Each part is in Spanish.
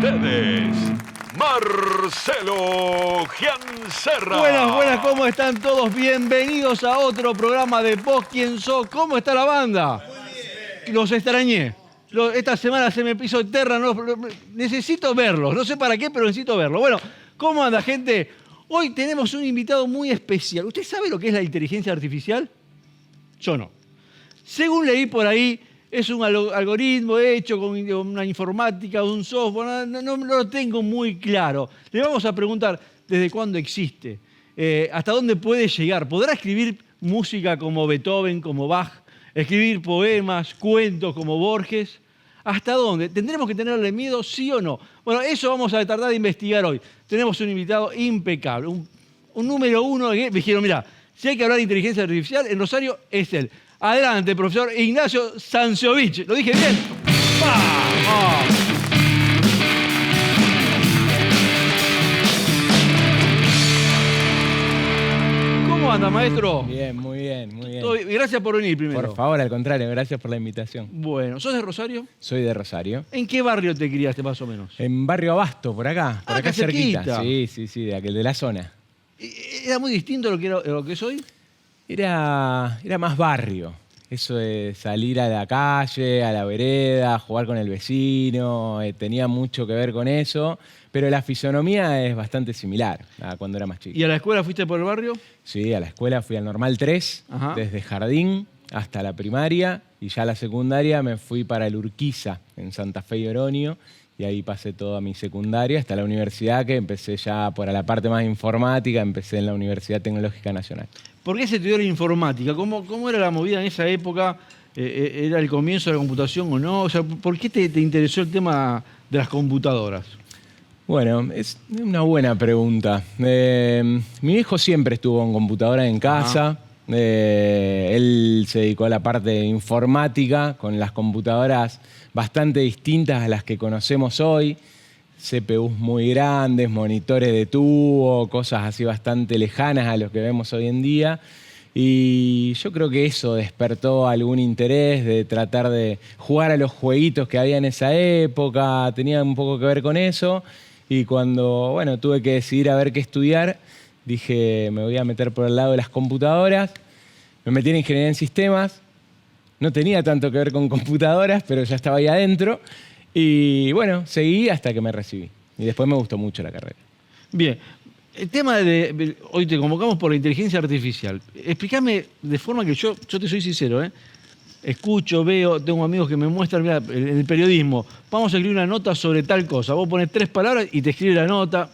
ustedes, Marcelo Giancerra. Buenas, ¿cómo están todos? Bienvenidos a otro programa de Vos Quién Sos. ¿Cómo está la banda? Muy bien. Los extrañé. Esta semana se me pisó Terra. Necesito verlos. No sé para qué, pero necesito verlos. Bueno, ¿cómo anda, gente? Hoy tenemos un invitado muy especial. ¿Usted sabe lo que es la inteligencia artificial? Yo no. Según leí por ahí, es un algoritmo hecho con una informática, un software, no lo tengo muy claro. Le vamos a preguntar desde cuándo existe, hasta dónde puede llegar. ¿Podrá escribir música como Beethoven, como Bach, escribir poemas, cuentos como Borges? ¿Hasta dónde? ¿Tendremos que tenerle miedo, sí o no? Bueno, eso vamos a tratar de investigar hoy. Tenemos un invitado impecable, un número uno. Me dijeron, mira, si hay que hablar de inteligencia artificial, en Rosario es él. Adelante, profesor Ignacio Sanciovich. ¿Lo dije bien? ¡Vamos! ¿Cómo anda, maestro? Bien, muy bien, muy bien. Gracias por venir primero. Por favor, al contrario, gracias por la invitación. Bueno, ¿sos de Rosario? Soy de Rosario. ¿En qué barrio te criaste más o menos? En Barrio Abasto, por acá acá cerquita. Sí, de aquel de la zona. ¿Era muy distinto lo que es hoy? Era más barrio. Eso de salir a la calle, a la vereda, jugar con el vecino, tenía mucho que ver con eso, pero la fisonomía es bastante similar a cuando era más chico. ¿Y a la escuela fuiste por el barrio? Sí, a la escuela fui al Normal 3, desde jardín hasta la primaria, y ya a la secundaria me fui para el Urquiza, en Santa Fe y Oronio, y ahí pasé toda mi secundaria hasta la universidad, que empecé ya por la parte más informática, empecé en la Universidad Tecnológica Nacional. ¿Por qué se estudió la informática? ¿Cómo era la movida en esa época? ¿Era el comienzo de la computación o no? O sea, ¿por qué te interesó el tema de las computadoras? Bueno, es una buena pregunta. Mi hijo siempre estuvo con computadora en casa. Él se dedicó a la parte de informática, con las computadoras bastante distintas a las que conocemos hoy. CPUs muy grandes, monitores de tubo, cosas así bastante lejanas a los que vemos hoy en día. Y yo creo que eso despertó algún interés de tratar de jugar a los jueguitos que había en esa época, tenía un poco que ver con eso. Y cuando, bueno, tuve que decidir a ver qué estudiar, dije, me voy a meter por el lado de las computadoras. Me metí en ingeniería en sistemas. No tenía tanto que ver con computadoras, pero ya estaba ahí adentro. Y bueno, seguí hasta que me recibí. Y después me gustó mucho la carrera. Bien. El tema de... Hoy te convocamos por la inteligencia artificial. Explícame de forma que yo te soy sincero, escucho, veo, tengo amigos que me muestran, mira, en el periodismo, vamos a escribir una nota sobre tal cosa. Vos pones 3 palabras y te escribe la nota.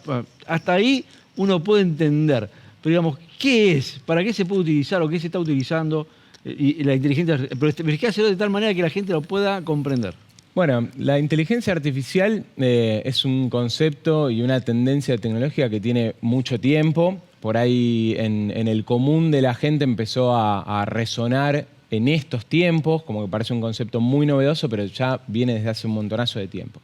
Hasta ahí uno puede entender. Pero digamos, ¿qué es? ¿Para qué se puede utilizar o qué se está utilizando? Y la inteligencia artificial. Pero hay que hacerlo de tal manera que la gente lo pueda comprender. Bueno, la inteligencia artificial es un concepto y una tendencia tecnológica que tiene mucho tiempo. Por ahí en el común de la gente empezó a resonar en estos tiempos, como que parece un concepto muy novedoso, pero ya viene desde hace un montonazo de tiempo.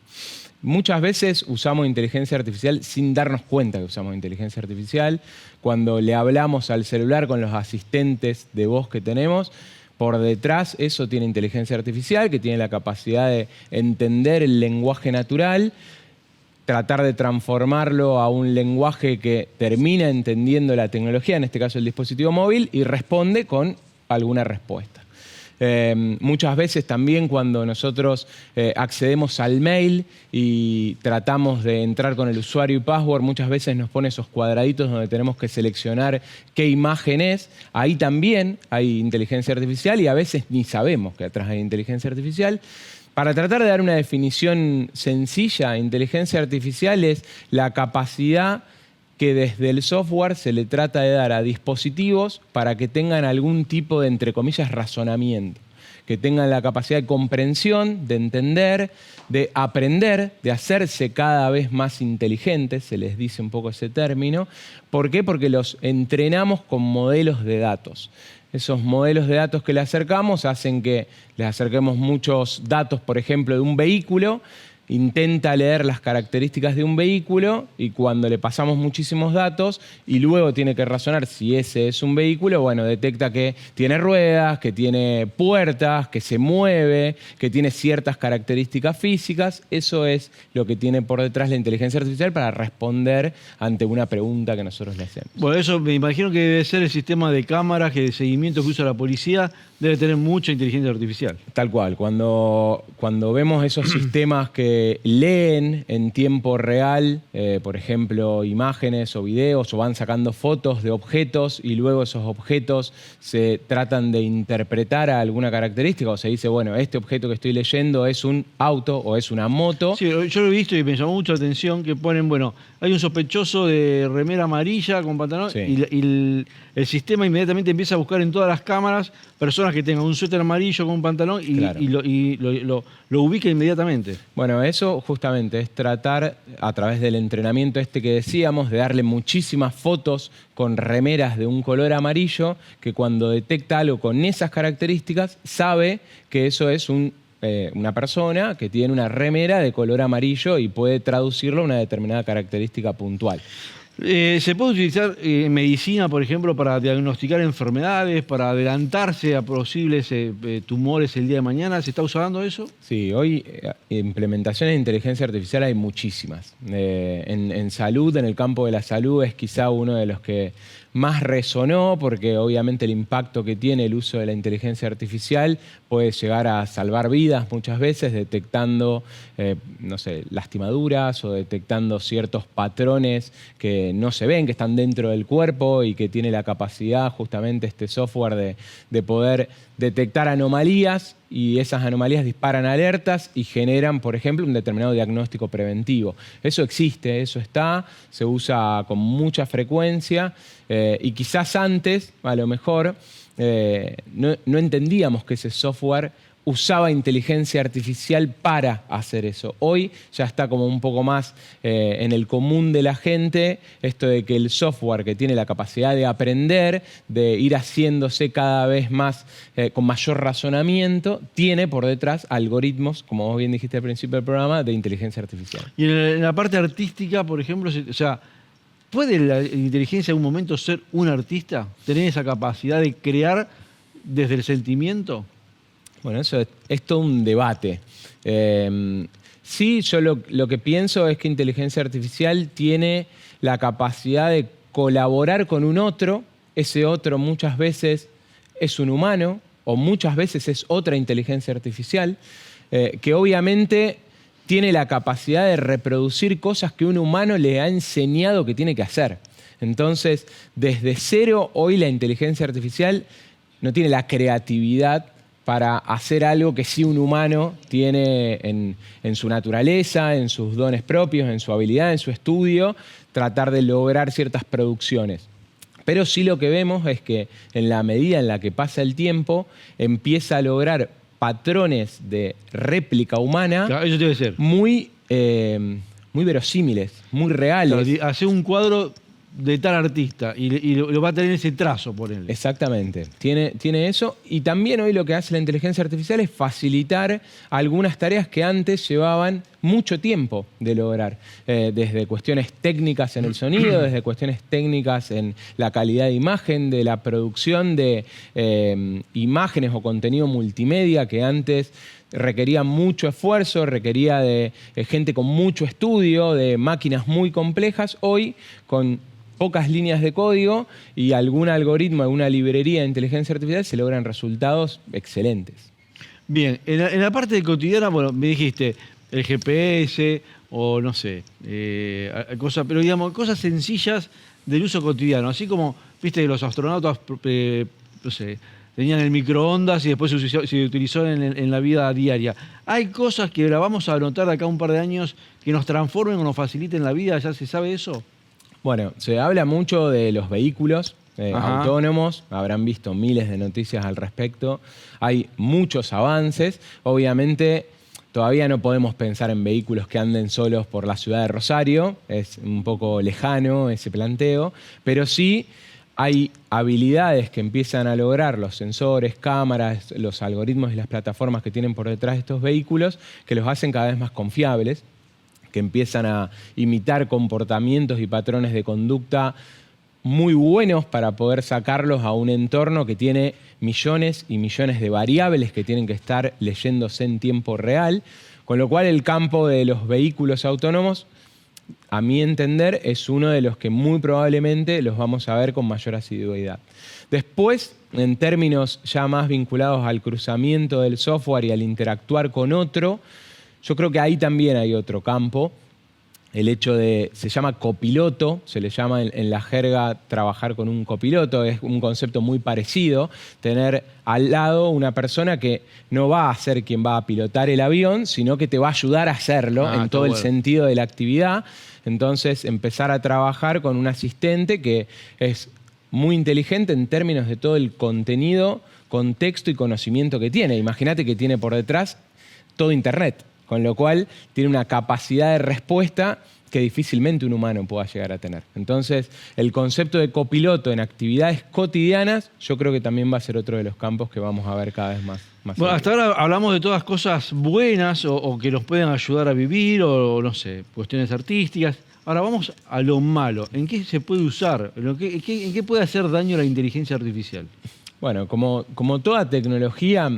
Muchas veces usamos inteligencia artificial sin darnos cuenta que usamos inteligencia artificial. Cuando le hablamos al celular con los asistentes de voz que tenemos, por detrás eso tiene inteligencia artificial, que tiene la capacidad de entender el lenguaje natural, tratar de transformarlo a un lenguaje que termina entendiendo la tecnología, en este caso el dispositivo móvil, y responde con alguna respuesta. Muchas veces también cuando nosotros accedemos al mail y tratamos de entrar con el usuario y password, muchas veces nos pone esos cuadraditos donde tenemos que seleccionar qué imagen es. Ahí también hay inteligencia artificial y a veces ni sabemos que atrás hay inteligencia artificial. Para tratar de dar una definición sencilla, inteligencia artificial es la capacidad que desde el software se le trata de dar a dispositivos para que tengan algún tipo de, entre comillas, razonamiento, que tengan la capacidad de comprensión, de entender, de aprender, de hacerse cada vez más inteligentes, se les dice un poco ese término. ¿Por qué? Porque los entrenamos con modelos de datos. Esos modelos de datos que le acercamos hacen que le acerquemos muchos datos, por ejemplo, de un vehículo, intenta leer las características de un vehículo y cuando le pasamos muchísimos datos y luego tiene que razonar si ese es un vehículo, bueno, detecta que tiene ruedas, que tiene puertas, que se mueve, que tiene ciertas características físicas. Eso es lo que tiene por detrás la inteligencia artificial para responder ante una pregunta que nosotros le hacemos. Bueno, eso me imagino que debe ser el sistema de cámaras, que de seguimiento que usa la policía, debe tener mucha inteligencia artificial. Tal cual. Cuando vemos esos sistemas que leen en tiempo real, por ejemplo, imágenes o videos, o van sacando fotos de objetos y luego esos objetos se tratan de interpretar a alguna característica, o se dice, bueno, este objeto que estoy leyendo es un auto o es una moto. Sí, yo lo he visto y me llamó mucho la atención que ponen, bueno, hay un sospechoso de remera amarilla con pantalón Sí. y el sistema inmediatamente empieza a buscar en todas las cámaras personas que tengan un suéter amarillo con un pantalón y, Claro. lo ubica inmediatamente. Bueno, eso justamente es tratar, a través del entrenamiento que decíamos, de darle muchísimas fotos con remeras de un color amarillo, que cuando detecta algo con esas características, sabe que eso es una persona que tiene una remera de color amarillo y puede traducirlo a una determinada característica puntual. ¿Se puede utilizar en medicina, por ejemplo, para diagnosticar enfermedades, para adelantarse a posibles tumores el día de mañana? ¿Se está usando eso? Sí, hoy implementaciones de inteligencia artificial hay muchísimas. En salud, en el campo de la salud, es quizá uno de los que más resonó, porque obviamente el impacto que tiene el uso de la inteligencia artificial puede llegar a salvar vidas muchas veces, detectando, no sé, lastimaduras o detectando ciertos patrones que no se ven, que están dentro del cuerpo y que tiene la capacidad justamente este software de poder detectar anomalías, y esas anomalías disparan alertas y generan, por ejemplo, un determinado diagnóstico preventivo. Eso existe, eso está, se usa con mucha frecuencia y quizás antes, a lo mejor, no entendíamos que ese software usaba inteligencia artificial para hacer eso. Hoy ya está como un poco más en el común de la gente esto de que el software que tiene la capacidad de aprender, de ir haciéndose cada vez más con mayor razonamiento, tiene por detrás algoritmos, como vos bien dijiste al principio del programa, de inteligencia artificial. Y en la parte artística, por ejemplo, o sea, ¿puede la inteligencia en un momento ser un artista? ¿Tener esa capacidad de crear desde el sentimiento? Bueno, eso es todo un debate. Sí, yo lo que pienso es que inteligencia artificial tiene la capacidad de colaborar con un otro. Ese otro muchas veces es un humano o muchas veces es otra inteligencia artificial, que obviamente tiene la capacidad de reproducir cosas que un humano le ha enseñado que tiene que hacer. Entonces, desde cero, hoy la inteligencia artificial no tiene la creatividad para hacer algo que sí un humano tiene en su naturaleza, en sus dones propios, en su habilidad, en su estudio, tratar de lograr ciertas producciones. Pero sí lo que vemos es que en la medida en la que pasa el tiempo, empieza a lograr patrones de réplica humana, Claro, eso debe ser. muy verosímiles, muy reales. Claro, hacer un cuadro de tal artista y lo va a tener ese trazo, por él. Exactamente, tiene eso. Y también hoy lo que hace la inteligencia artificial es facilitar algunas tareas que antes llevaban mucho tiempo de lograr, desde cuestiones técnicas en el sonido, desde cuestiones técnicas en la calidad de imagen, de la producción de imágenes o contenido multimedia que antes requería mucho esfuerzo, requería de gente con mucho estudio, de máquinas muy complejas. Hoy, con pocas líneas de código y algún algoritmo, alguna librería de inteligencia artificial, se logran resultados excelentes. Bien, en la parte cotidiana, bueno, me dijiste el GPS o no sé, pero digamos, cosas sencillas del uso cotidiano, así como, viste, que los astronautas, no sé, tenían el microondas y después se utilizó en la vida diaria. ¿Hay cosas que la vamos a notar de acá a un par de años que nos transformen o nos faciliten la vida? ¿Ya se sabe eso? Bueno, se habla mucho de los vehículos autónomos, habrán visto miles de noticias al respecto. Hay muchos avances. Obviamente, todavía no podemos pensar en vehículos que anden solos por la ciudad de Rosario. Es un poco lejano ese planteo, pero sí hay habilidades que empiezan a lograr los sensores, cámaras, los algoritmos y las plataformas que tienen por detrás de estos vehículos que los hacen cada vez más confiables, que empiezan a imitar comportamientos y patrones de conducta muy buenos para poder sacarlos a un entorno que tiene millones y millones de variables que tienen que estar leyéndose en tiempo real, con lo cual el campo de los vehículos autónomos, a mi entender, es uno de los que muy probablemente los vamos a ver con mayor asiduidad. Después, en términos ya más vinculados al cruzamiento del software y al interactuar con otro, yo creo que ahí también hay otro campo. El hecho de, se llama copiloto, se le llama en la jerga trabajar con un copiloto, es un concepto muy parecido, tener al lado una persona que no va a ser quien va a pilotar el avión, sino que te va a ayudar a hacerlo en todo el sentido de la actividad. Entonces, empezar a trabajar con un asistente que es muy inteligente en términos de todo el contenido, contexto y conocimiento que tiene. Imagínate que tiene por detrás todo Internet, con lo cual tiene una capacidad de respuesta que difícilmente un humano pueda llegar a tener. Entonces, el concepto de copiloto en actividades cotidianas, yo creo que también va a ser otro de los campos que vamos a ver cada vez más. Bueno, hasta ahora hablamos de todas cosas buenas o que nos pueden ayudar a vivir o no sé, cuestiones artísticas. Ahora vamos a lo malo. ¿En qué se puede usar? ¿En qué puede hacer daño la inteligencia artificial? Bueno, como toda tecnología,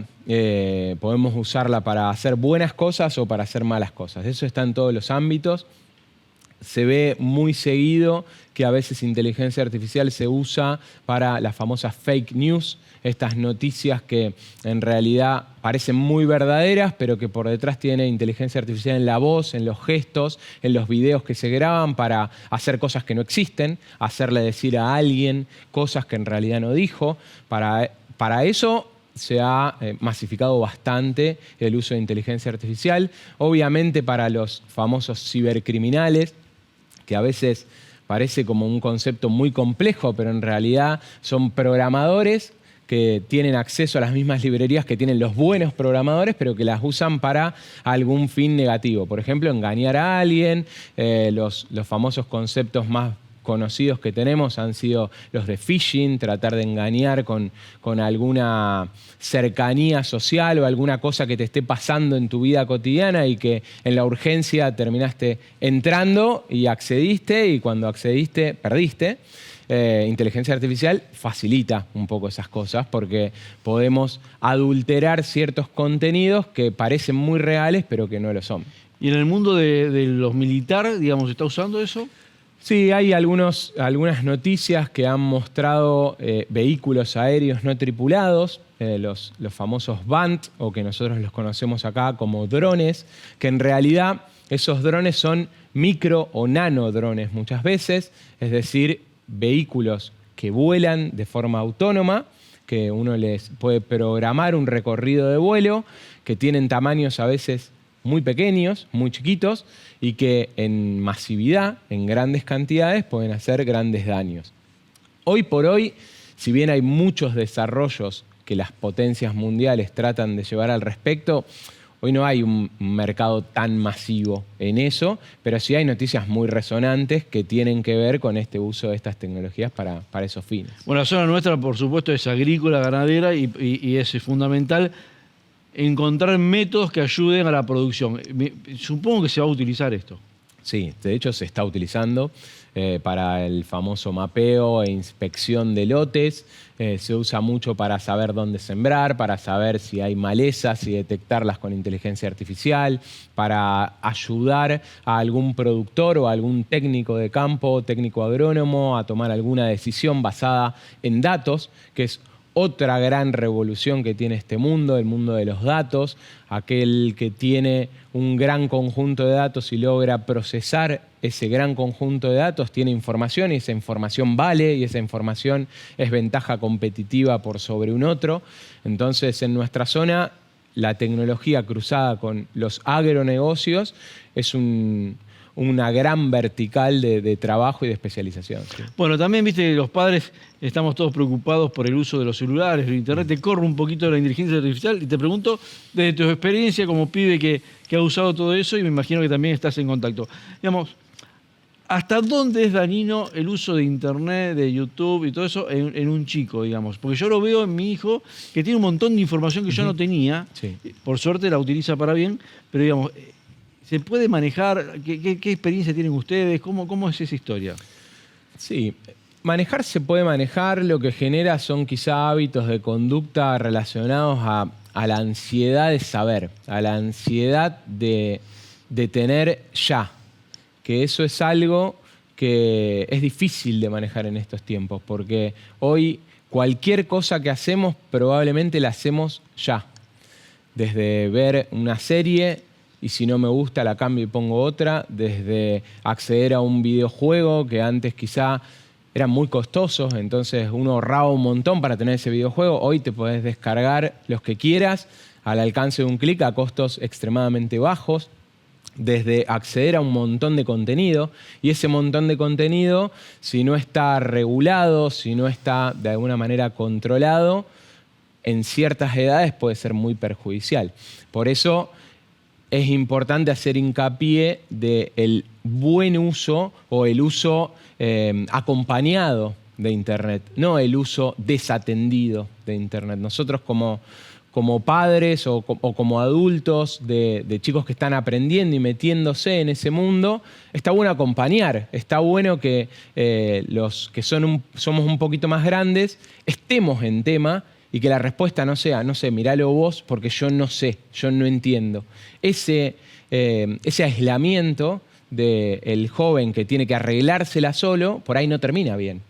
podemos usarla para hacer buenas cosas o para hacer malas cosas. Eso está en todos los ámbitos. Se ve muy seguido que a veces inteligencia artificial se usa para las famosas fake news, estas noticias que en realidad parecen muy verdaderas, pero que por detrás tiene inteligencia artificial en la voz, en los gestos, en los videos que se graban para hacer cosas que no existen, hacerle decir a alguien cosas que en realidad no dijo. Para eso se ha masificado bastante el uso de inteligencia artificial. Obviamente para los famosos cibercriminales, que a veces parece como un concepto muy complejo, pero en realidad son programadores que tienen acceso a las mismas librerías que tienen los buenos programadores, pero que las usan para algún fin negativo. Por ejemplo, engañar a alguien. Los famosos conceptos más conocidos que tenemos han sido los de phishing, tratar de engañar con alguna cercanía social o alguna cosa que te esté pasando en tu vida cotidiana y que en la urgencia terminaste entrando y accediste, y cuando accediste perdiste. Inteligencia artificial facilita un poco esas cosas porque podemos adulterar ciertos contenidos que parecen muy reales pero que no lo son. ¿Y en el mundo de los militares, digamos, se está usando eso? Sí, hay algunas noticias que han mostrado vehículos aéreos no tripulados, los famosos BANT, o que nosotros los conocemos acá como drones, que en realidad esos drones son micro o nanodrones muchas veces, es decir, vehículos que vuelan de forma autónoma, que uno les puede programar un recorrido de vuelo, que tienen tamaños a veces muy pequeños, muy chiquitos, y que en masividad, en grandes cantidades, pueden hacer grandes daños. Hoy por hoy, si bien hay muchos desarrollos que las potencias mundiales tratan de llevar al respecto, hoy no hay un mercado tan masivo en eso, pero sí hay noticias muy resonantes que tienen que ver con este uso de estas tecnologías para esos fines. Bueno, la zona nuestra, por supuesto, es agrícola, ganadera y es fundamental encontrar métodos que ayuden a la producción. Supongo que se va a utilizar esto. Sí, de hecho se está utilizando para el famoso mapeo e inspección de lotes. Se usa mucho para saber dónde sembrar, para saber si hay malezas y detectarlas con inteligencia artificial, para ayudar a algún productor o a algún técnico de campo, técnico agrónomo, a tomar alguna decisión basada en datos, que es otra gran revolución que tiene este mundo, el mundo de los datos. Aquel que tiene un gran conjunto de datos y logra procesar ese gran conjunto de datos tiene información y esa información vale y esa información es ventaja competitiva por sobre un otro. Entonces, en nuestra zona, la tecnología cruzada con los agronegocios es una gran vertical de trabajo y de especialización. ¿Sí? Bueno, también, viste, los padres estamos todos preocupados por el uso de los celulares, del internet. Te corre un poquito de la inteligencia artificial y te pregunto, desde tu experiencia como pibe que ha usado todo eso, y me imagino que también estás en contacto. Digamos, ¿Hasta dónde es dañino el uso de Internet, de YouTube y todo eso en un chico, digamos? Porque yo lo veo en mi hijo, que tiene un montón de información que yo no tenía. Sí. Por suerte la utiliza para bien, pero digamos, ¿se puede manejar? ¿Qué experiencia tienen ustedes? ¿Cómo es esa historia? Sí, manejar se puede manejar, lo que genera son quizá hábitos de conducta relacionados a la ansiedad de saber, a la ansiedad de tener ya, que eso es algo que es difícil de manejar en estos tiempos, porque hoy cualquier cosa que hacemos probablemente la hacemos ya, desde ver una serie y si no me gusta la cambio y pongo otra, desde acceder a un videojuego que antes quizá eran muy costosos, entonces uno ahorraba un montón para tener ese videojuego. Hoy te podés descargar los que quieras al alcance de un clic a costos extremadamente bajos, desde acceder a un montón de contenido, y ese montón de contenido, si no está regulado, si no está de alguna manera controlado, en ciertas edades puede ser muy perjudicial. Por eso es importante hacer hincapié del buen uso o el uso acompañado de Internet, no el uso desatendido de Internet. Nosotros como padres o como adultos de chicos que están aprendiendo y metiéndose en ese mundo, está bueno acompañar, está bueno que los que somos un poquito más grandes estemos en tema y que la respuesta no sea, no sé, miralo vos porque yo no sé, yo no entiendo. Ese aislamiento del joven que tiene que arreglársela solo, por ahí no termina bien.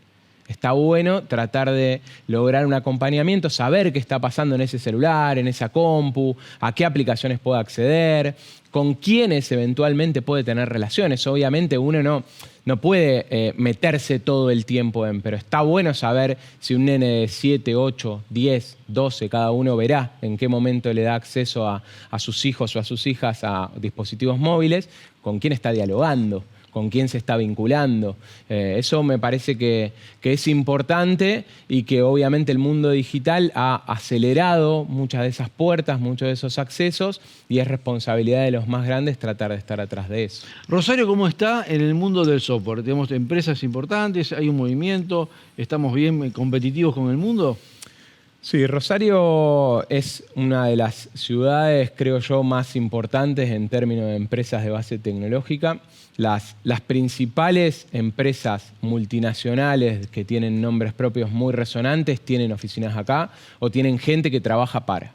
Está bueno tratar de lograr un acompañamiento, saber qué está pasando en ese celular, en esa compu, a qué aplicaciones puede acceder, con quiénes eventualmente puede tener relaciones. Obviamente uno no puede meterse todo el tiempo pero está bueno saber si un nene de 7, 8, 10, 12, cada uno verá en qué momento le da acceso a sus hijos o a sus hijas a dispositivos móviles, con quién está dialogando, con quién se está vinculando. Eso me parece que es importante y que obviamente el mundo digital ha acelerado muchas de esas puertas, muchos de esos accesos, y es responsabilidad de los más grandes tratar de estar atrás de eso. Rosario, ¿cómo está en el mundo del software? Tenemos empresas importantes, hay un movimiento, ¿estamos bien competitivos con el mundo? Sí, Rosario es una de las ciudades, creo yo, más importantes en términos de empresas de base tecnológica. Las principales empresas multinacionales que tienen nombres propios muy resonantes tienen oficinas acá o tienen gente que trabaja para.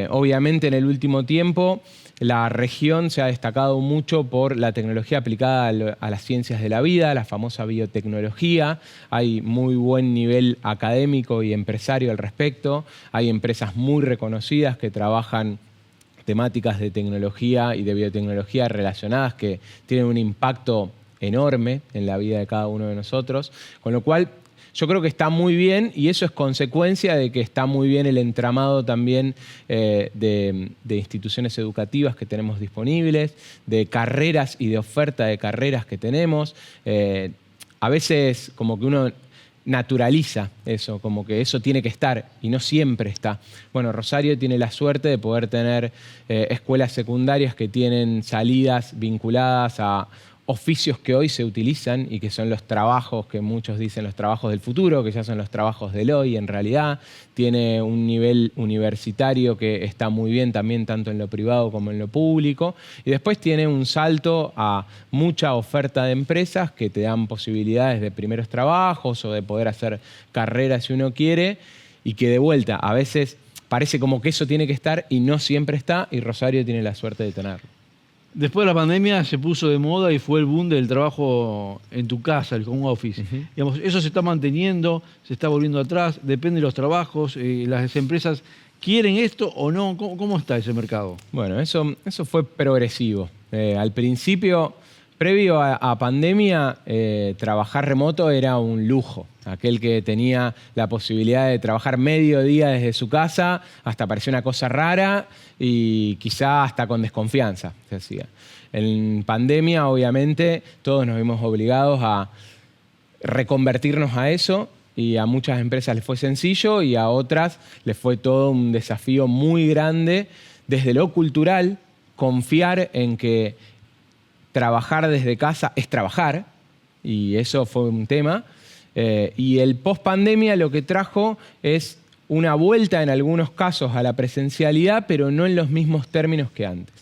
Obviamente en el último tiempo la región se ha destacado mucho por la tecnología aplicada a las ciencias de la vida, la famosa biotecnología. Hay muy buen nivel académico y empresario al respecto. Hay empresas muy reconocidas que trabajan temáticas de tecnología y de biotecnología relacionadas que tienen un impacto enorme en la vida de cada uno de nosotros, con lo cual yo creo que está muy bien, y eso es consecuencia de que está muy bien el entramado también de instituciones educativas que tenemos disponibles, de carreras y de oferta de carreras que tenemos. A veces como que uno naturaliza eso, como que eso tiene que estar y no siempre está. Bueno, Rosario tiene la suerte de poder tener escuelas secundarias que tienen salidas vinculadas a oficios que hoy se utilizan y que son los trabajos que muchos dicen los trabajos del futuro, que ya son los trabajos del hoy en realidad. Tiene un nivel universitario que está muy bien también tanto en lo privado como en lo público. Y después tiene un salto a mucha oferta de empresas que te dan posibilidades de primeros trabajos o de poder hacer carreras si uno quiere, y que de vuelta a veces parece como que eso tiene que estar y no siempre está, y Rosario tiene la suerte de tenerlo. Después de la pandemia se puso de moda y fue el boom del trabajo en tu casa, el home office. Digamos, eso se está manteniendo, se está volviendo atrás, depende de los trabajos, las empresas quieren esto o no. ¿Cómo está ese mercado? Bueno, eso fue progresivo. Al principio, previo a pandemia, trabajar remoto era un lujo. Aquel que tenía la posibilidad de trabajar medio día desde su casa, hasta parecía una cosa rara y quizá hasta con desconfianza se hacía. En pandemia, obviamente, todos nos vimos obligados a reconvertirnos a eso, y a muchas empresas les fue sencillo y a otras les fue todo un desafío muy grande desde lo cultural, confiar en que trabajar desde casa es trabajar, y eso fue un tema. Y el post-pandemia lo que trajo es una vuelta en algunos casos a la presencialidad, pero no en los mismos términos que antes.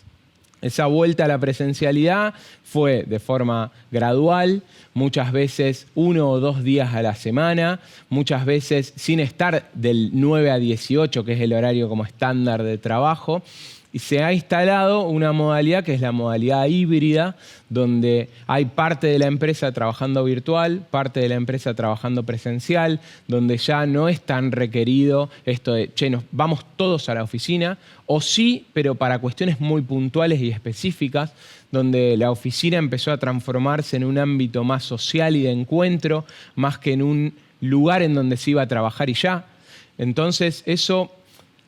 Esa vuelta a la presencialidad fue de forma gradual, muchas veces 1 o 2 días a la semana, muchas veces sin estar del 9 a 18, que es el horario como estándar de trabajo. Y se ha instalado una modalidad que es la modalidad híbrida, donde hay parte de la empresa trabajando virtual, parte de la empresa trabajando presencial, donde ya no es tan requerido esto de, che, nos vamos todos a la oficina, o sí, pero para cuestiones muy puntuales y específicas, donde la oficina empezó a transformarse en un ámbito más social y de encuentro, más que en un lugar en donde se iba a trabajar y ya. Entonces, eso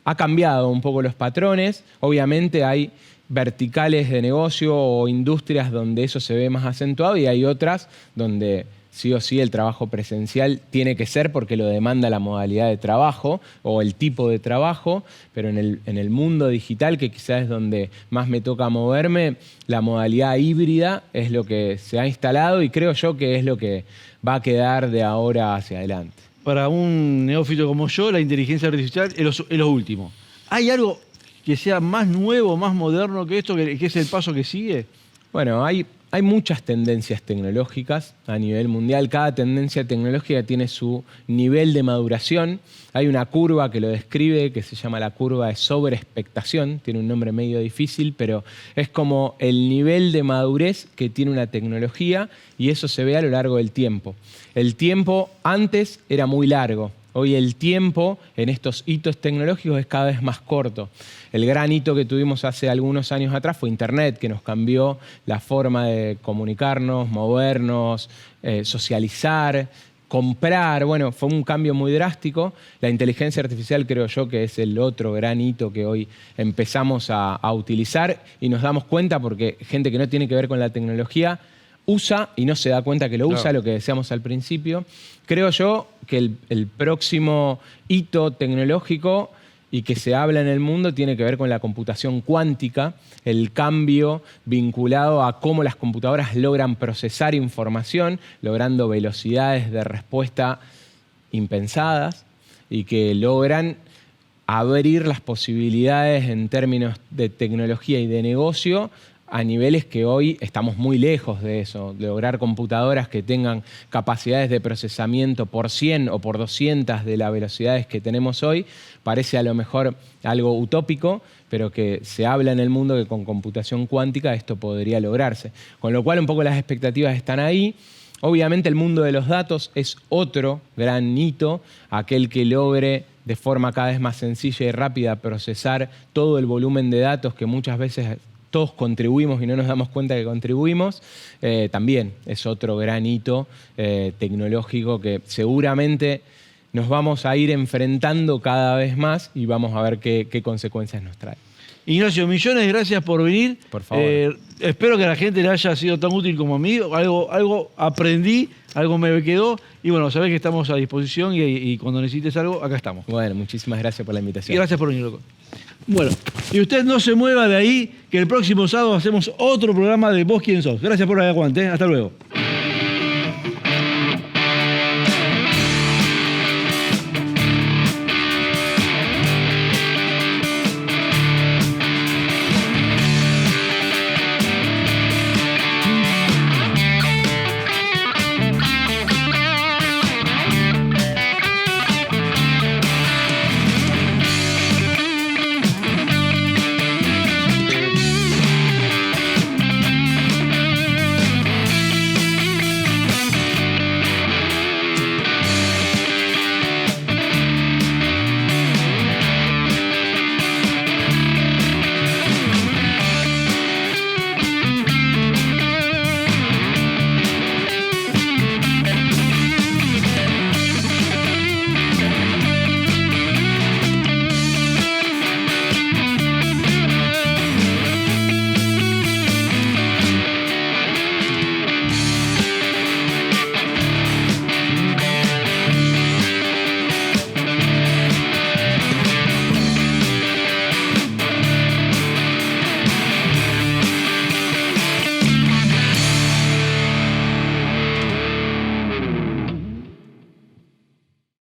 ha cambiado un poco los patrones. Obviamente hay verticales de negocio o industrias donde eso se ve más acentuado y hay otras donde sí o sí el trabajo presencial tiene que ser porque lo demanda la modalidad de trabajo o el tipo de trabajo, pero en el mundo digital, que quizás es donde más me toca moverme, la modalidad híbrida es lo que se ha instalado y creo yo que es lo que va a quedar de ahora hacia adelante. Para un neófito como yo, la inteligencia artificial es lo último. ¿Hay algo que sea más nuevo, más moderno que esto, que es el paso que sigue? Bueno, hay muchas tendencias tecnológicas a nivel mundial. Cada tendencia tecnológica tiene su nivel de maduración. Hay una curva que lo describe, que se llama la curva de sobreexpectación. Tiene un nombre medio difícil, pero es como el nivel de madurez que tiene una tecnología y eso se ve a lo largo del tiempo. El tiempo antes era muy largo. Hoy el tiempo en estos hitos tecnológicos es cada vez más corto. El gran hito que tuvimos hace algunos años atrás fue Internet, que nos cambió la forma de comunicarnos, movernos, socializar, comprar. Bueno, fue un cambio muy drástico. La inteligencia artificial creo yo que es el otro gran hito que hoy empezamos a utilizar y nos damos cuenta porque gente que no tiene que ver con la tecnología usa y no se da cuenta que lo usa, lo que decíamos al principio. Creo yo que el próximo hito tecnológico y que se habla en el mundo tiene que ver con la computación cuántica, el cambio vinculado a cómo las computadoras logran procesar información, logrando velocidades de respuesta impensadas y que logran abrir las posibilidades en términos de tecnología y de negocio a niveles que hoy estamos muy lejos de eso, de lograr computadoras que tengan capacidades de procesamiento por 100 o por 200 de las velocidades que tenemos hoy, parece a lo mejor algo utópico, pero que se habla en el mundo que con computación cuántica esto podría lograrse. Con lo cual un poco las expectativas están ahí. Obviamente el mundo de los datos es otro gran hito, aquel que logre de forma cada vez más sencilla y rápida procesar todo el volumen de datos que muchas veces todos contribuimos y no nos damos cuenta que contribuimos, también es otro gran hito tecnológico que seguramente nos vamos a ir enfrentando cada vez más y vamos a ver qué consecuencias nos trae. Ignacio, millones de gracias por venir. Por favor. Espero que a la gente le haya sido tan útil como a mí. Algo aprendí, algo me quedó. Y bueno, sabés que estamos a disposición y cuando necesites algo, acá estamos. Bueno, muchísimas gracias por la invitación. Y gracias por venir, loco. Bueno, y usted no se mueva de ahí, que el próximo sábado hacemos otro programa de Vos Quién Sos. Gracias por el aguante. Hasta luego.